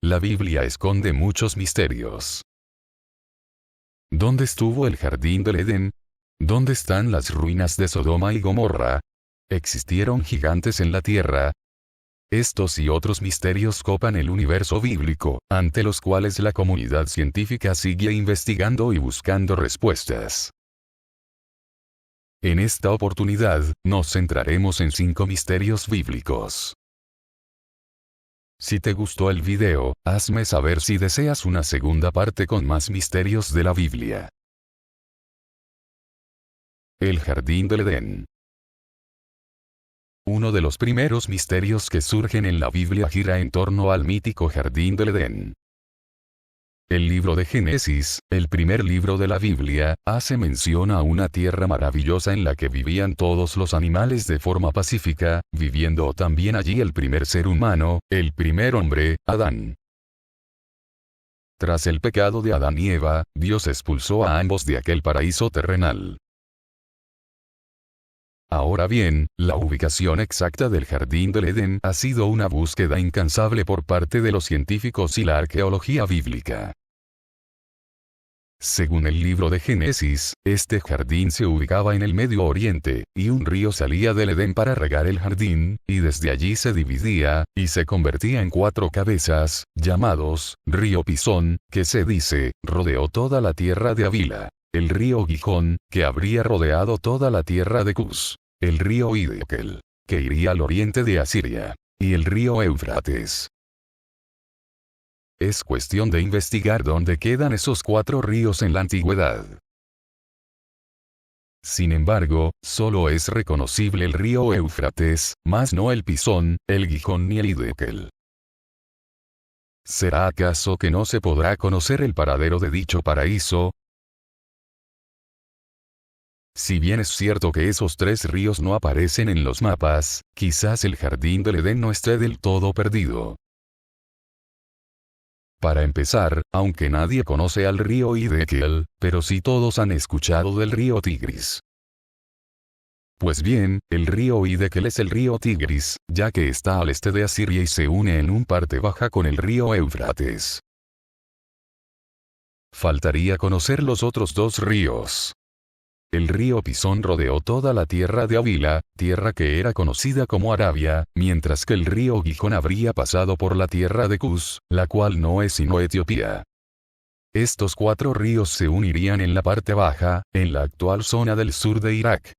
La Biblia esconde muchos misterios. ¿Dónde estuvo el jardín del Edén? ¿Dónde están las ruinas de Sodoma y Gomorra? ¿Existieron gigantes en la tierra? Estos y otros misterios copan el universo bíblico, ante los cuales la comunidad científica sigue investigando y buscando respuestas. En esta oportunidad, nos centraremos en 5 misterios bíblicos. Si te gustó el video, hazme saber si deseas una segunda parte con más misterios de la Biblia. El jardín del Edén. Uno de los primeros misterios que surgen en la Biblia gira en torno al mítico jardín del Edén. El libro de Génesis, el primer libro de la Biblia, hace mención a una tierra maravillosa en la que vivían todos los animales de forma pacífica, viviendo también allí el primer ser humano, el primer hombre, Adán. Tras el pecado de Adán y Eva, Dios expulsó a ambos de aquel paraíso terrenal. Ahora bien, la ubicación exacta del jardín del Edén ha sido una búsqueda incansable por parte de los científicos y la arqueología bíblica. Según el libro de Génesis, este jardín se ubicaba en el Medio Oriente, y un río salía del Edén para regar el jardín, y desde allí se dividía, y se convertía en 4 cabezas, llamados, río Pisón, que se dice, rodeó toda la tierra de Havila, el río Gijón, que habría rodeado toda la tierra de Cus, el río Hiddekel, que iría al oriente de Asiria, y el río Éufrates. Es cuestión de investigar dónde quedan esos 4 ríos en la antigüedad. Sin embargo, solo es reconocible el río Éufrates, mas no el Pisón, el Gijón ni el Hiddekel. ¿Será acaso que no se podrá conocer el paradero de dicho paraíso? Si bien es cierto que esos 3 ríos no aparecen en los mapas, quizás el jardín del Edén no esté del todo perdido. Para empezar, aunque nadie conoce al río Hiddekel, pero sí todos han escuchado del río Tigris. Pues bien, el río Hiddekel es el río Tigris, ya que está al este de Asiria y se une en un parte baja con el río Éufrates. Faltaría conocer los otros 2 ríos. El río Pisón rodeó toda la tierra de Havila, tierra que era conocida como Arabia, mientras que el río Gijón habría pasado por la tierra de Cus, la cual no es sino Etiopía. Estos 4 ríos se unirían en la parte baja, en la actual zona del sur de Irak.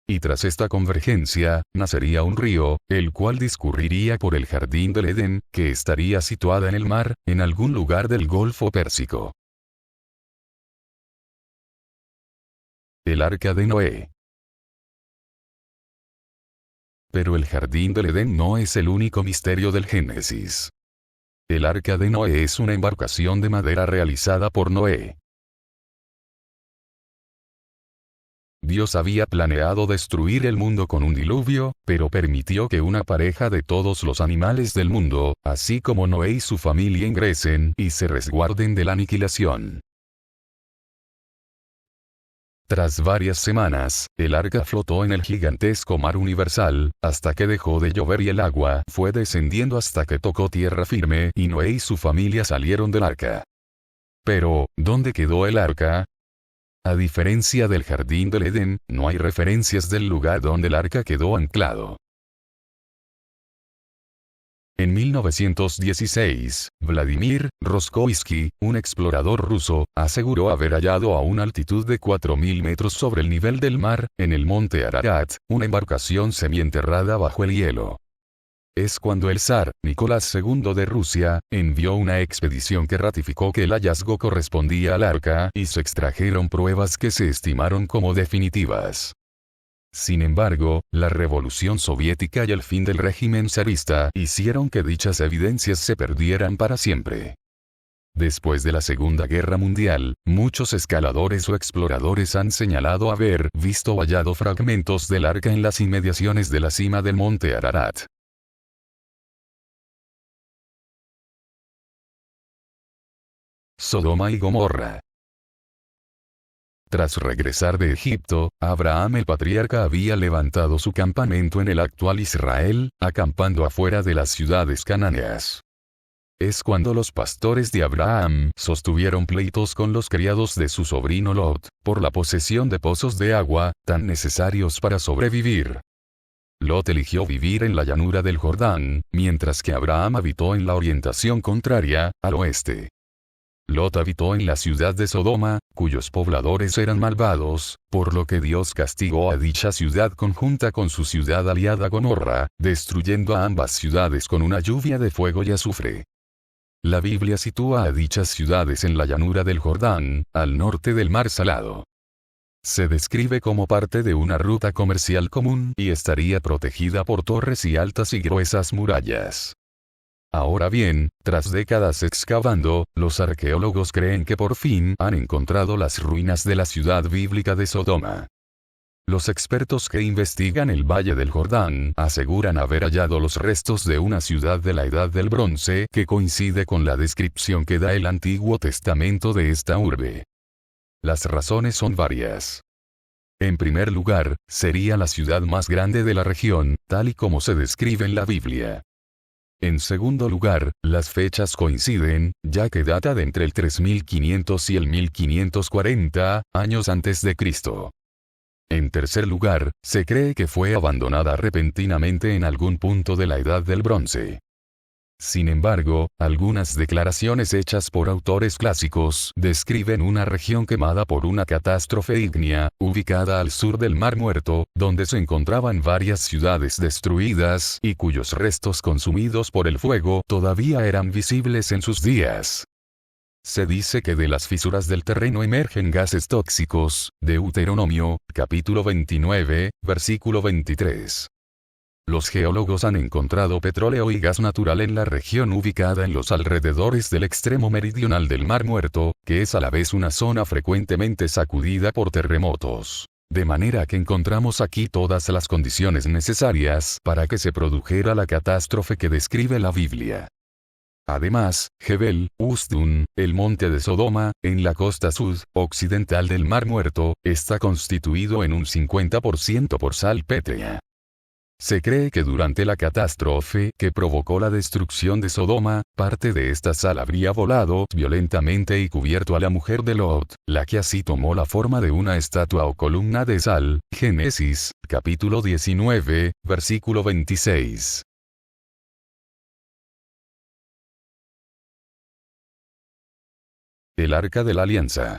Y tras esta convergencia, nacería un río, el cual discurriría por el jardín del Edén, que estaría situada en el mar, en algún lugar del Golfo Pérsico. El arca de Noé. Pero el jardín del Edén no es el único misterio del Génesis. El arca de Noé es una embarcación de madera realizada por Noé. Dios había planeado destruir el mundo con un diluvio, pero permitió que una pareja de todos los animales del mundo, así como Noé y su familia ingresen y se resguarden de la aniquilación. Tras varias semanas, el arca flotó en el gigantesco mar universal, hasta que dejó de llover y el agua fue descendiendo hasta que tocó tierra firme y Noé y su familia salieron del arca. Pero, ¿dónde quedó el arca? A diferencia del jardín del Edén, no hay referencias del lugar donde el arca quedó anclado. En 1916, Vladimir Roskovsky, un explorador ruso, aseguró haber hallado a una altitud de 4.000 metros sobre el nivel del mar, en el monte Ararat, una embarcación semienterrada bajo el hielo. es cuando el zar, Nicolás II de Rusia, envió una expedición que ratificó que el hallazgo correspondía al arca y se extrajeron pruebas que se estimaron como definitivas. Sin embargo, la Revolución Soviética y el fin del régimen zarista hicieron que dichas evidencias se perdieran para siempre. Después de la Segunda Guerra Mundial, muchos escaladores o exploradores han señalado haber visto o hallado fragmentos del arca en las inmediaciones de la cima del monte Ararat. Sodoma y Gomorra. Tras regresar de Egipto, Abraham el patriarca había levantado su campamento en el actual Israel, acampando afuera de las ciudades cananeas. Es cuando los pastores de Abraham sostuvieron pleitos con los criados de su sobrino Lot, por la posesión de pozos de agua, tan necesarios para sobrevivir. Lot eligió vivir en la llanura del Jordán, mientras que Abraham habitó en la orientación contraria, al oeste. Lot habitó en la ciudad de Sodoma, cuyos pobladores eran malvados, por lo que Dios castigó a dicha ciudad conjunta con su ciudad aliada Gomorra, destruyendo a ambas ciudades con una lluvia de fuego y azufre. La Biblia sitúa a dichas ciudades en la llanura del Jordán, al norte del Mar Salado. Se describe como parte de una ruta comercial común y estaría protegida por torres y altas y gruesas murallas. Ahora bien, tras décadas excavando, los arqueólogos creen que por fin han encontrado las ruinas de la ciudad bíblica de Sodoma. Los expertos que investigan el Valle del Jordán aseguran haber hallado los restos de una ciudad de la Edad del Bronce que coincide con la descripción que da el Antiguo Testamento de esta urbe. Las razones son varias. En primer lugar, sería la ciudad más grande de la región, tal y como se describe en la Biblia. En segundo lugar, las fechas coinciden, ya que data de entre el 3500 y el 1540 años antes de Cristo. En tercer lugar, se cree que fue abandonada repentinamente en algún punto de la Edad del Bronce. Sin embargo, algunas declaraciones hechas por autores clásicos describen una región quemada por una catástrofe ígnea, ubicada al sur del Mar Muerto, donde se encontraban varias ciudades destruidas y cuyos restos consumidos por el fuego todavía eran visibles en sus días. Se dice que de las fisuras del terreno emergen gases tóxicos, Deuteronomio, capítulo 29, versículo 23. Los geólogos han encontrado petróleo y gas natural en la región ubicada en los alrededores del extremo meridional del Mar Muerto, que es a la vez una zona frecuentemente sacudida por terremotos. De manera que encontramos aquí todas las condiciones necesarias para que se produjera la catástrofe que describe la Biblia. Además, Jebel Ustun, el monte de Sodoma, en la costa sud-occidental del Mar Muerto, está constituido en un 50% por sal pétrea. Se cree que durante la catástrofe que provocó la destrucción de Sodoma, parte de esta sal habría volado violentamente y cubierto a la mujer de Lot, la que así tomó la forma de una estatua o columna de sal. Génesis, capítulo 19, versículo 26. El Arca de la Alianza.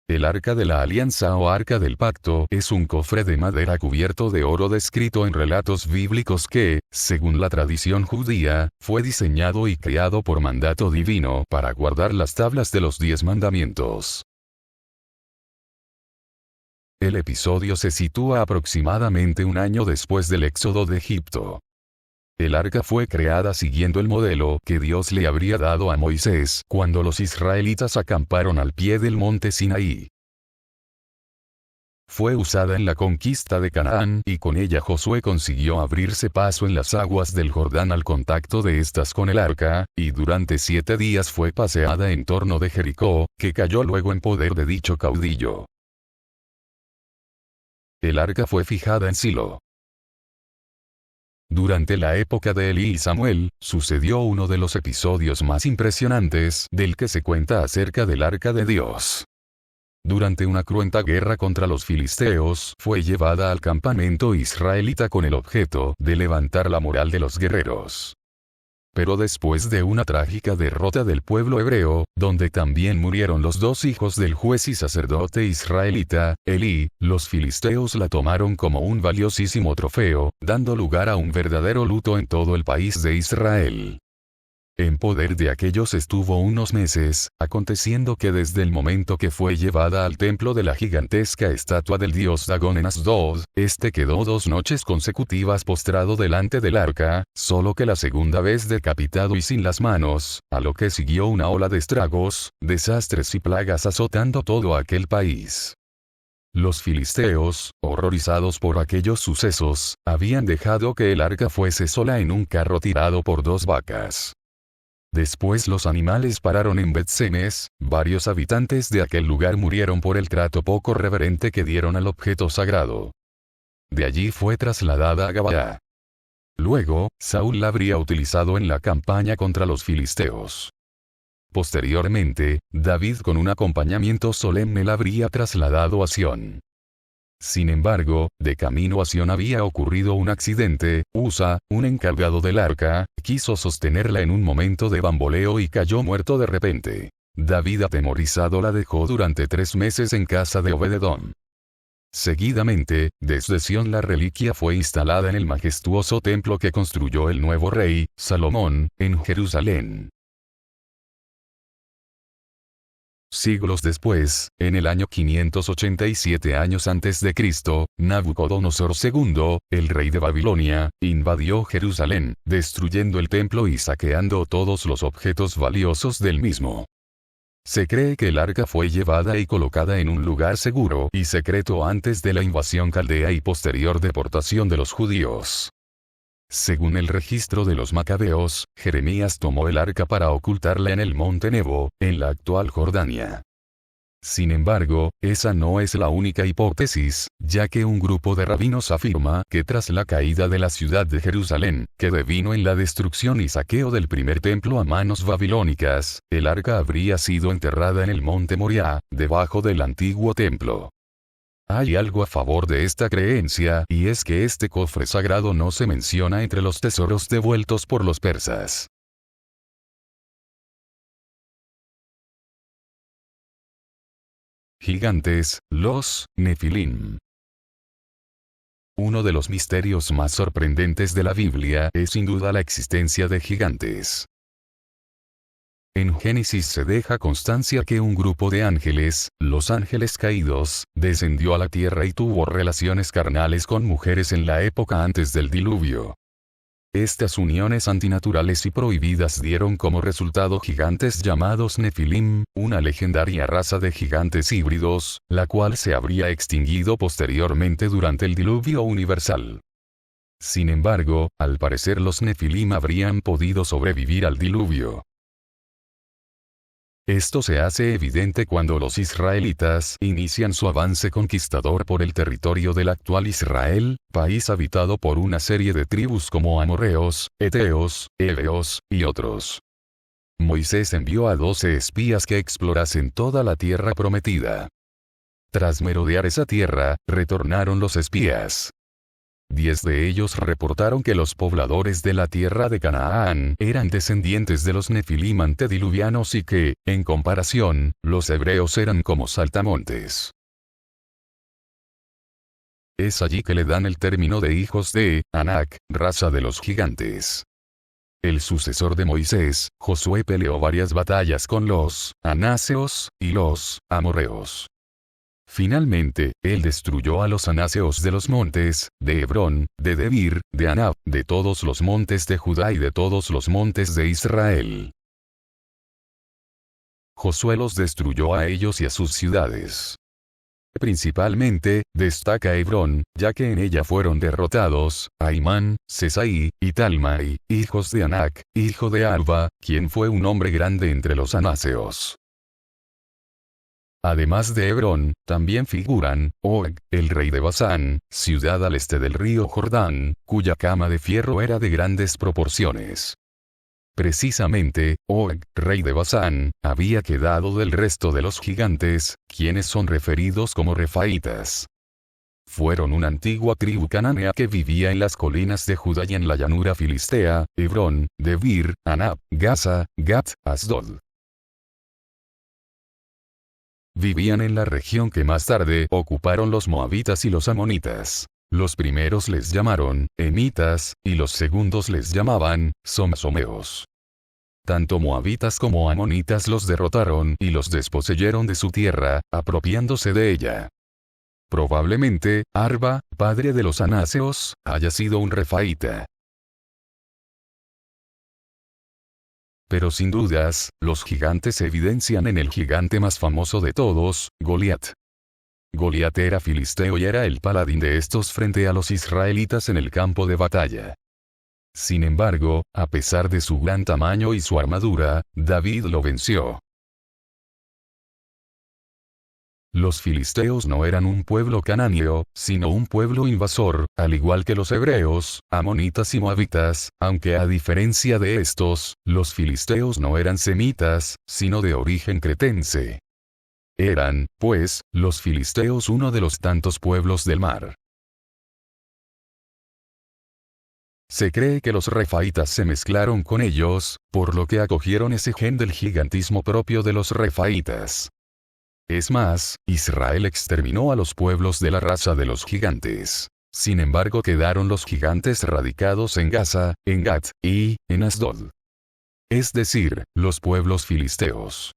El Arca de la Alianza o Arca del Pacto es un cofre de madera cubierto de oro descrito en relatos bíblicos que, según la tradición judía, fue diseñado y creado por mandato divino para guardar las tablas de los 10 mandamientos. El episodio se sitúa aproximadamente un año después del éxodo de Egipto. El arca fue creada siguiendo el modelo que Dios le habría dado a Moisés cuando los israelitas acamparon al pie del monte Sinaí. Fue usada en la conquista de Canaán y con ella Josué consiguió abrirse paso en las aguas del Jordán al contacto de estas con el arca, y durante 7 días fue paseada en torno de Jericó, que cayó luego en poder de dicho caudillo. El arca fue fijada en Silo. Durante la época de Elí y Samuel, sucedió uno de los episodios más impresionantes del que se cuenta acerca del arca de Dios. Durante una cruenta guerra contra los filisteos, fue llevada al campamento israelita con el objeto de levantar la moral de los guerreros. Pero después de una trágica derrota del pueblo hebreo, donde también murieron los dos hijos del juez y sacerdote israelita, Elí, los filisteos la tomaron como un valiosísimo trofeo, dando lugar a un verdadero luto en todo el país de Israel. En poder de aquellos estuvo unos meses, aconteciendo que desde el momento que fue llevada al templo de la gigantesca estatua del dios Dagón en Asdod, este quedó 2 noches consecutivas postrado delante del arca, solo que la segunda vez decapitado y sin las manos, a lo que siguió una ola de estragos, desastres y plagas azotando todo aquel país. Los filisteos, horrorizados por aquellos sucesos, habían dejado que el arca fuese sola en un carro tirado por 2 vacas. Después los animales pararon en Bet-Semes, varios habitantes de aquel lugar murieron por el trato poco reverente que dieron al objeto sagrado. De allí fue trasladada a Gabaa. Luego, Saúl la habría utilizado en la campaña contra los filisteos. Posteriormente, David con un acompañamiento solemne la habría trasladado a Sión. Sin embargo, de camino a Sión había ocurrido un accidente. Usa, un encargado del arca, quiso sostenerla en un momento de bamboleo y cayó muerto de repente. David atemorizado la dejó durante 3 meses en casa de Obed-Edom. Seguidamente, desde Sión la reliquia fue instalada en el majestuoso templo que construyó el nuevo rey, Salomón, en Jerusalén. Siglos después, en el año 587 años antes de Cristo, Nabucodonosor II, el rey de Babilonia, invadió Jerusalén, destruyendo el templo y saqueando todos los objetos valiosos del mismo. Se cree que el arca fue llevada y colocada en un lugar seguro y secreto antes de la invasión caldea y posterior deportación de los judíos. Según el registro de los macabeos, Jeremías tomó el arca para ocultarla en el monte Nebo, en la actual Jordania. Sin embargo, esa no es la única hipótesis, ya que un grupo de rabinos afirma que tras la caída de la ciudad de Jerusalén, que devino en la destrucción y saqueo del primer templo a manos babilónicas, el arca habría sido enterrada en el monte Moriah, debajo del antiguo templo. Hay algo a favor de esta creencia, y es que este cofre sagrado no se menciona entre los tesoros devueltos por los persas. Gigantes, los Nefilim. Uno de los misterios más sorprendentes de la Biblia es sin duda la existencia de gigantes. En Génesis se deja constancia que un grupo de ángeles, los ángeles caídos, descendió a la tierra y tuvo relaciones carnales con mujeres en la época antes del diluvio. Estas uniones antinaturales y prohibidas dieron como resultado gigantes llamados Nefilim, una legendaria raza de gigantes híbridos, la cual se habría extinguido posteriormente durante el diluvio universal. Sin embargo, al parecer los Nefilim habrían podido sobrevivir al diluvio. Esto se hace evidente cuando los israelitas inician su avance conquistador por el territorio del actual Israel, país habitado por una serie de tribus como amorreos, heteos, heveos, y otros. Moisés envió a 12 espías que explorasen toda la tierra prometida. Tras merodear esa tierra, retornaron los espías. 10 de ellos reportaron que los pobladores de la tierra de Canaán eran descendientes de los Nefilim antediluvianos y que, en comparación, los hebreos eran como saltamontes. Es allí que le dan el término de hijos de Anak, raza de los gigantes. El sucesor de Moisés, Josué peleó varias batallas con los anaseos y los amorreos. Finalmente, él destruyó a los anaseos de los montes, de Hebrón, de Debir, de Anab, de todos los montes de Judá y de todos los montes de Israel. Josué los destruyó a ellos y a sus ciudades. Principalmente, destaca Hebrón, ya que en ella fueron derrotados, Ahimán, Sesai, y Talmai, hijos de Anac, hijo de Arba, quien fue un hombre grande entre los anaseos. Además de Hebrón, también figuran, Og, el rey de Basán, ciudad al este del río Jordán, cuya cama de fierro era de grandes proporciones. Precisamente, Og, rey de Basán, había quedado del resto de los gigantes, quienes son referidos como refaitas. fueron una antigua tribu cananea que vivía en las colinas de Judá y en la llanura filistea, Hebrón, Debir, Anab, Gaza, Gat, Asdod. Vivían en la región que más tarde ocuparon los moabitas y los amonitas. Los primeros les llamaron emitas, y los segundos les llamaban someos. Tanto moabitas como amonitas los derrotaron y los desposeyeron de su tierra, apropiándose de ella. Probablemente, Arba, padre de los anaseos, haya sido un refaíta. Pero sin dudas, los gigantes se evidencian en el gigante más famoso de todos, Goliat. Goliat era filisteo y era el paladín de estos frente a los israelitas en el campo de batalla. Sin embargo, a pesar de su gran tamaño y su armadura, David lo venció. Los filisteos no eran un pueblo canáneo, sino un pueblo invasor, al igual que los hebreos, amonitas y moabitas, aunque a diferencia de estos, los filisteos no eran semitas, sino de origen cretense. Eran, pues, los filisteos uno de los tantos pueblos del mar. Se cree que los refaítas se mezclaron con ellos, por lo que acogieron ese gen del gigantismo propio de los refaítas. Es más, Israel exterminó a los pueblos de la raza de los gigantes. Sin embargo, quedaron los gigantes radicados en Gaza, en Gat, y en Asdod. Es decir, los pueblos filisteos.